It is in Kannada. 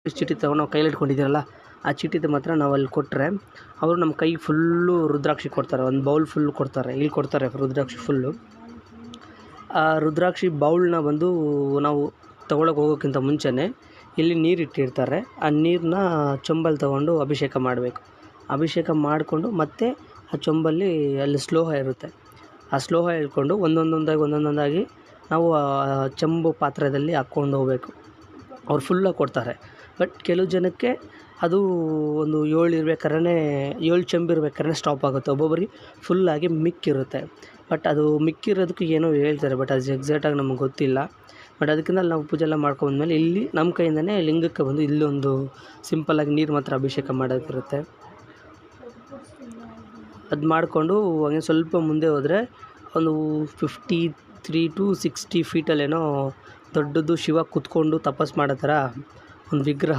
ಚೀಟಿ ತೊಗೊಂಡು ನಾವು ಕೈಯಲ್ಲಿ ಇಟ್ಕೊಂಡಿದ್ದೀರಲ್ಲ ಆ ಚೀಟಿದು ಮಾತ್ರ ನಾವು ಅಲ್ಲಿ ಕೊಟ್ಟರೆ ಅವರು ನಮ್ಮ ಕೈಗೆ ಫುಲ್ಲು ರುದ್ರಾಕ್ಷಿ ಕೊಡ್ತಾರೆ. ಒಂದು ಬೌಲ್ ಫುಲ್ ಕೊಡ್ತಾರೆ. ಇಲ್ಲಿ ಕೊಡ್ತಾರೆ ರುದ್ರಾಕ್ಷಿ ಫುಲ್ಲು. ಆ ರುದ್ರಾಕ್ಷಿ ಬೌಲ್ನ ಬಂದು ನಾವು ತೊಗೊಳಕ್ಕೆ ಹೋಗೋಕ್ಕಿಂತ ಮುಂಚೆನೇ ಇಲ್ಲಿ ನೀರಿಟ್ಟಿರ್ತಾರೆ. ಆ ನೀರನ್ನ ಚೊಂಬಲ್ಲಿ ತೊಗೊಂಡು ಅಭಿಷೇಕ ಮಾಡಬೇಕು. ಅಭಿಷೇಕ ಮಾಡಿಕೊಂಡು ಮತ್ತೆ ಆ ಚೊಂಬಲ್ಲಿ ಅಲ್ಲಿ ಶ್ಲೋಹ ಇರುತ್ತೆ. ಆ ಶ್ಲೋಹ ಹೇಳ್ಕೊಂಡು ಒಂದೊಂದಾಗಿ ನಾವು ಆ ಚೆಂಬು ಪಾತ್ರದಲ್ಲಿ ಹಾಕ್ಕೊಂಡು ಹೋಗ್ಬೇಕು. ಅವ್ರು ಫುಲ್ಲಾಗಿ ಕೊಡ್ತಾರೆ. ಬಟ್ ಕೆಲವು ಜನಕ್ಕೆ ಅದು ಒಂದು 7 ಚೆಂಬು ಇರ್ಬೇಕಾದ್ರೆ ಸ್ಟಾಪ್ ಆಗುತ್ತೆ. ಒಬ್ಬೊಬ್ಬರಿಗೆ ಫುಲ್ಲಾಗಿ ಮಿಕ್ಕಿರುತ್ತೆ. ಬಟ್ ಅದು ಮಿಕ್ಕಿರೋದಕ್ಕೆ ಏನೋ ಹೇಳ್ತಾರೆ. ಬಟ್ ಅದು ಎಕ್ಸಾಕ್ಟಾಗಿ ನಮಗೆ ಗೊತ್ತಿಲ್ಲ. ಬಟ್ ಅದಕ್ಕಿಂತ ನಾವು ಪೂಜೆ ಎಲ್ಲ ಮಾಡ್ಕೊಂಡ್ಮೇಲೆ ಇಲ್ಲಿ ನಮ್ಮ ಕೈಯಿಂದನೇ ಲಿಂಗಕ್ಕೆ ಬಂದು ಇಲ್ಲೊಂದು ಸಿಂಪಲ್ಲಾಗಿ ನೀರು ಮಾತ್ರ ಅಭಿಷೇಕ ಮಾಡೋದಿರುತ್ತೆ. ಅದು ಮಾಡಿಕೊಂಡು ಹಂಗೆ ಸ್ವಲ್ಪ ಮುಂದೆ ಹೋದರೆ ಒಂದು 53 to 60 ಫೀಟಲ್ಲೇನೋ ದೊಡ್ಡದು ಶಿವ ಕೂತ್ಕೊಂಡು ತಪಸ್ಸು ಮಾಡೋ ಥರ ಒಂದು ವಿಗ್ರಹ